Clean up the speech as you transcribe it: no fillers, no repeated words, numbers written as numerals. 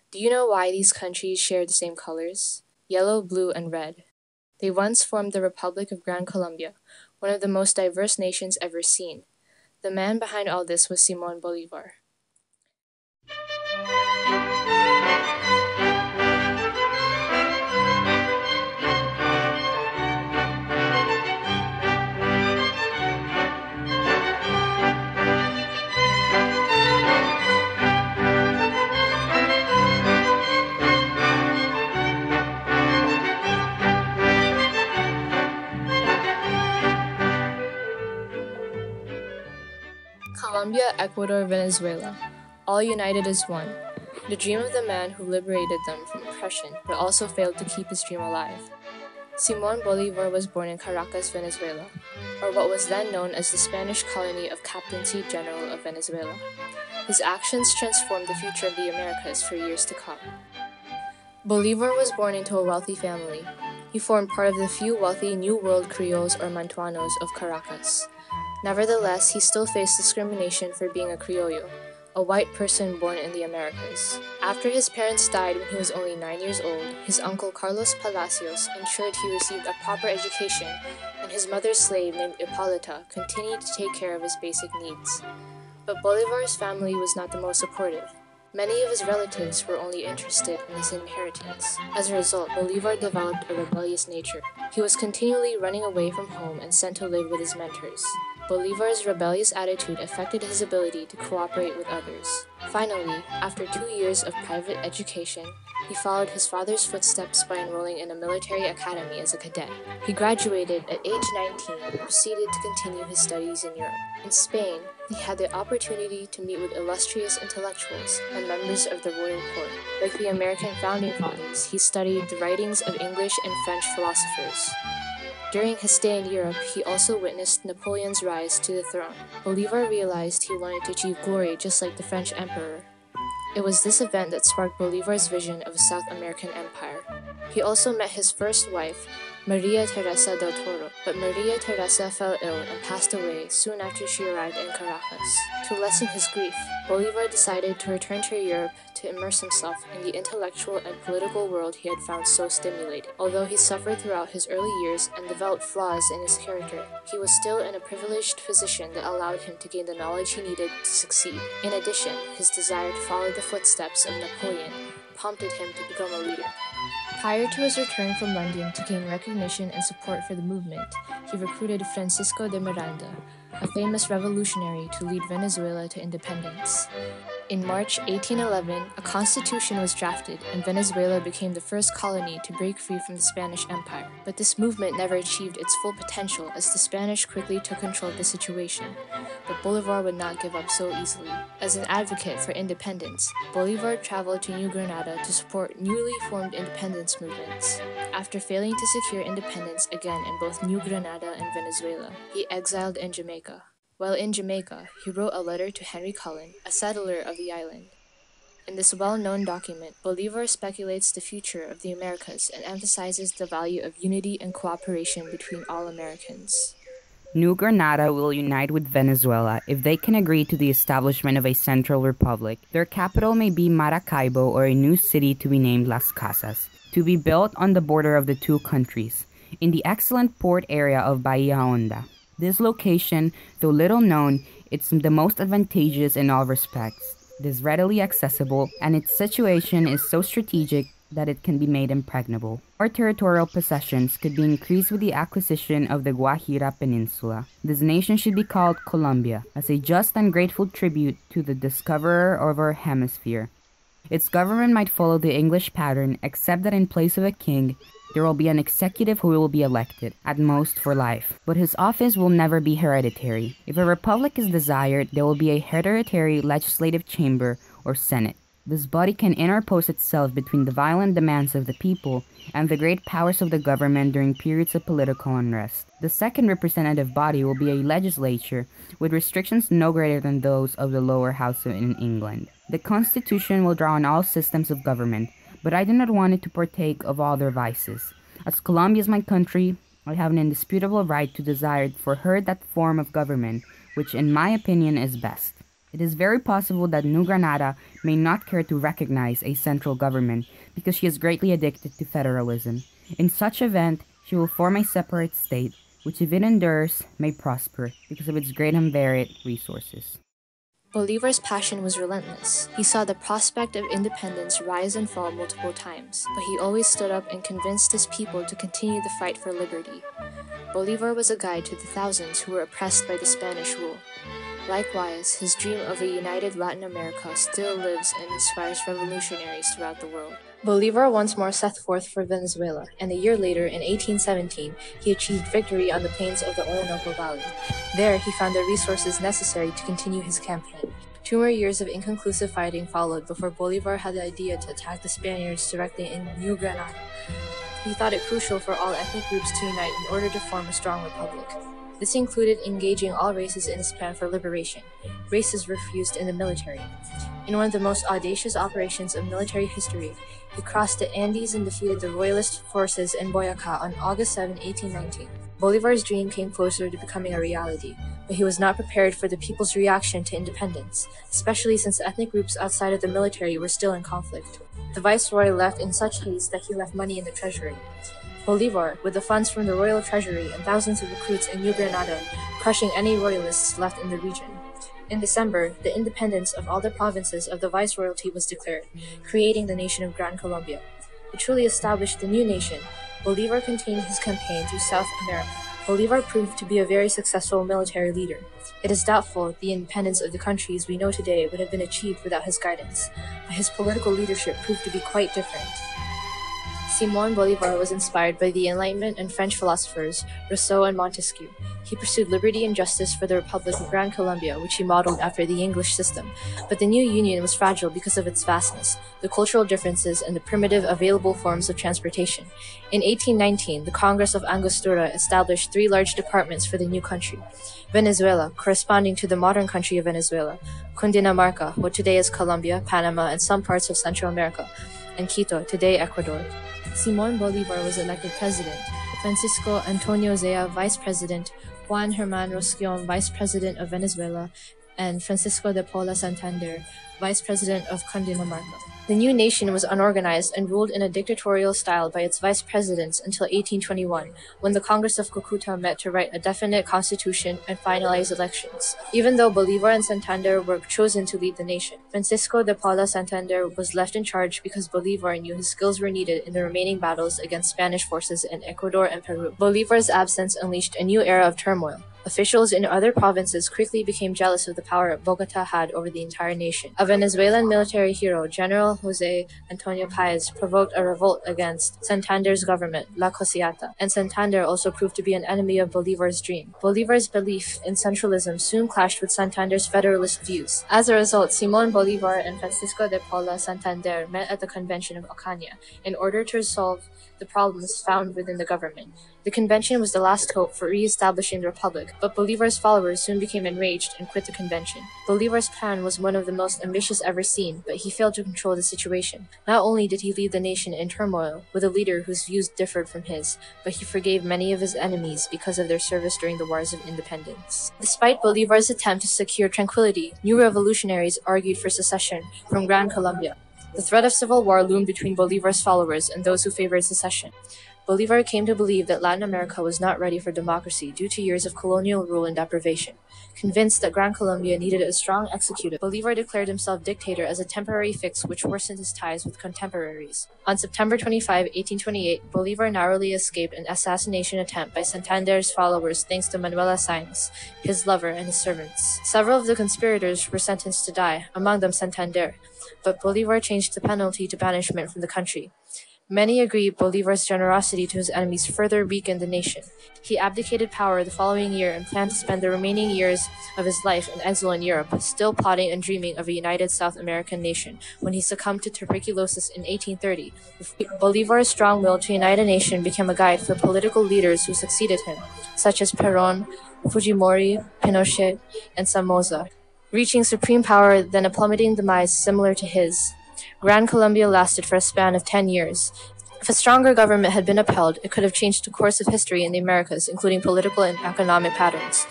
Do you know why these countries share the same colors? Yellow, blue, and red. They once formed the Republic of Gran Colombia, one of the most diverse nations ever seen. The man behind all this was Simón Bolívar. Colombia, Ecuador, Venezuela, all united as one. The dream of the man who liberated them from oppression, but also failed to keep his dream alive. Simón Bolívar was born in Caracas, Venezuela, or what was then known as the Spanish colony of Captaincy General of Venezuela. His actions transformed the future of the Americas for years to come. Bolívar was born into a wealthy family. He formed part of the few wealthy New World Creoles or Mantuanos of Caracas. Nevertheless, he still faced discrimination for being a criollo, a white person born in the Americas. After his parents died when he was only 9 years old, his uncle Carlos Palacios ensured he received a proper education, and his mother's slave named Hipólita continued to take care of his basic needs. But Bolivar's family was not the most supportive. Many of his relatives were only interested in his inheritance. As a result, Bolivar developed a rebellious nature. He was continually running away from home and sent to live with his mentors. Bolivar's rebellious attitude affected his ability to cooperate with others. Finally, after 2 years of private education, he followed his father's footsteps by enrolling in a military academy as a cadet. He graduated at age 19 and proceeded to continue his studies in Europe. In Spain, he had the opportunity to meet with illustrious intellectuals and members of the royal court. Like the American founding fathers, he studied the writings of English and French philosophers. During his stay in Europe, he also witnessed Napoleon's rise to the throne. Bolivar realized he wanted to achieve glory just like the French emperor. It was this event that sparked Bolivar's vision of a South American empire. He also met his first wife, Maria Teresa del Toro, but Maria Teresa fell ill and passed away soon after she arrived in Caracas. To lessen his grief, Bolivar decided to return to Europe to immerse himself in the intellectual and political world he had found so stimulating. Although he suffered throughout his early years and developed flaws in his character, he was still in a privileged position that allowed him to gain the knowledge he needed to succeed. In addition, his desire to follow the footsteps of Napoleon prompted him to become a leader. Prior to his return from London to gain recognition and support for the movement, he recruited Francisco de Miranda, a famous revolutionary, to lead Venezuela to independence. In March 1811, a constitution was drafted and Venezuela became the first colony to break free from the Spanish Empire. But this movement never achieved its full potential as the Spanish quickly took control of the situation. But Bolivar would not give up so easily. As an advocate for independence, Bolivar traveled to New Granada to support newly formed independence movements. After failing to secure independence again in both New Granada and Venezuela, he exiled in Jamaica. While in Jamaica, he wrote a letter to Henry Cullen, a settler of the island. In this well-known document, Bolivar speculates the future of the Americas and emphasizes the value of unity and cooperation between all Americans. New Granada will unite with Venezuela if they can agree to the establishment of a central republic. Their capital may be Maracaibo or a new city to be named Las Casas, to be built on the border of the two countries, in the excellent port area of Bahia Honda. This location, though little known, it's the most advantageous in all respects. It is readily accessible, and its situation is so strategic that it can be made impregnable. Our territorial possessions could be increased with the acquisition of the Guajira Peninsula. This nation should be called Colombia, as a just and grateful tribute to the discoverer of our hemisphere. Its government might follow the English pattern, except that in place of a king, there will be an executive who will be elected, at most for life. But his office will never be hereditary. If a republic is desired, there will be a hereditary legislative chamber or senate. This body can interpose itself between the violent demands of the people and the great powers of the government during periods of political unrest. The second representative body will be a legislature with restrictions no greater than those of the lower house in England. The constitution will draw on all systems of government, but I do not want it to partake of all their vices. As Colombia is my country, I have an indisputable right to desire for her that form of government which in my opinion is best. It is very possible that New Granada may not care to recognize a central government because she is greatly addicted to federalism. In such event, she will form a separate state, which if it endures, may prosper because of its great and varied resources. Bolivar's passion was relentless. He saw the prospect of independence rise and fall multiple times, but he always stood up and convinced his people to continue the fight for liberty. Bolivar was a guide to the thousands who were oppressed by the Spanish rule. Likewise, his dream of a united Latin America still lives and inspires revolutionaries throughout the world. Bolivar once more set forth for Venezuela, and a year later, in 1817, he achieved victory on the plains of the Orinoco Valley. There, he found the resources necessary to continue his campaign. 2 more years of inconclusive fighting followed before Bolivar had the idea to attack the Spaniards directly in New Granada. He thought it crucial for all ethnic groups to unite in order to form a strong republic. This included engaging all races in his plan for liberation. Races refused in the military. In one of the most audacious operations of military history, he crossed the Andes and defeated the royalist forces in Boyacá on August 7, 1819. Bolivar's dream came closer to becoming a reality, but he was not prepared for the people's reaction to independence, especially since ethnic groups outside of the military were still in conflict. The viceroy left in such haste that he left money in the treasury. Bolivar, with the funds from the royal treasury and thousands of recruits in New Granada, crushing any royalists left in the region. In December, the independence of all the provinces of the viceroyalty was declared, creating the nation of Gran Colombia. To truly establish the new nation, Bolivar continued his campaign through South America. Bolivar proved to be a very successful military leader. It is doubtful the independence of the countries we know today would have been achieved without his guidance, but his political leadership proved to be quite different. Simón Bolivar was inspired by the Enlightenment and French philosophers Rousseau and Montesquieu. He pursued liberty and justice for the Republic of Gran Colombia, which he modeled after the English system. But the new union was fragile because of its vastness, the cultural differences, and the primitive available forms of transportation. In 1819, the Congress of Angostura established 3 large departments for the new country. Venezuela, corresponding to the modern country of Venezuela; Cundinamarca, what today is Colombia, Panama, and some parts of Central America; and Quito, today Ecuador. Simón Bolivar was elected president, Francisco Antonio Zea vice president, Juan Herman Rosquion vice president of Venezuela, and Francisco de Paula Santander vice president of Cundinamarca. The new nation was unorganized and ruled in a dictatorial style by its vice presidents until 1821, when the Congress of Cucuta met to write a definite constitution and finalize elections. Even though Bolivar and Santander were chosen to lead the nation, Francisco de Paula Santander was left in charge because Bolivar knew his skills were needed in the remaining battles against Spanish forces in Ecuador and Peru. Bolivar's absence unleashed a new era of turmoil. Officials in other provinces quickly became jealous of the power Bogotá had over the entire nation. A Venezuelan military hero, General José Antonio Páez, provoked a revolt against Santander's government, La Cosiata, and Santander also proved to be an enemy of Bolivar's dream. Bolivar's belief in centralism soon clashed with Santander's federalist views. As a result, Simón Bolivar and Francisco de Paula Santander met at the Convention of Ocaña in order to resolve the problems found within the government. The convention was the last hope for re-establishing the republic, but Bolivar's followers soon became enraged and quit the convention. Bolivar's plan was one of the most ambitious ever seen, but he failed to control the situation. Not only did he leave the nation in turmoil with a leader whose views differed from his, but he forgave many of his enemies because of their service during the Wars of Independence. Despite Bolivar's attempt to secure tranquility, new revolutionaries argued for secession from Gran Colombia. The threat of civil war loomed between Bolivar's followers and those who favored secession. Bolivar came to believe that Latin America was not ready for democracy due to years of colonial rule and deprivation. Convinced that Gran Colombia needed a strong executive, Bolivar declared himself dictator as a temporary fix which worsened his ties with contemporaries. On September 25, 1828, Bolivar narrowly escaped an assassination attempt by Santander's followers thanks to Manuela Sáenz, his lover, and his servants. Several of the conspirators were sentenced to die, among them Santander, but Bolivar changed the penalty to banishment from the country. Many agree Bolivar's generosity to his enemies further weakened the nation. He abdicated power the following year and planned to spend the remaining years of his life in exile in Europe, still plotting and dreaming of a united South American nation, when he succumbed to tuberculosis in 1830. Bolivar's strong will to unite a nation became a guide for political leaders who succeeded him, such as Perón, Fujimori, Pinochet, and Somoza, reaching supreme power, then a plummeting demise similar to his. Gran Colombia lasted for a span of 10 years. If a stronger government had been upheld, it could have changed the course of history in the Americas, including political and economic patterns.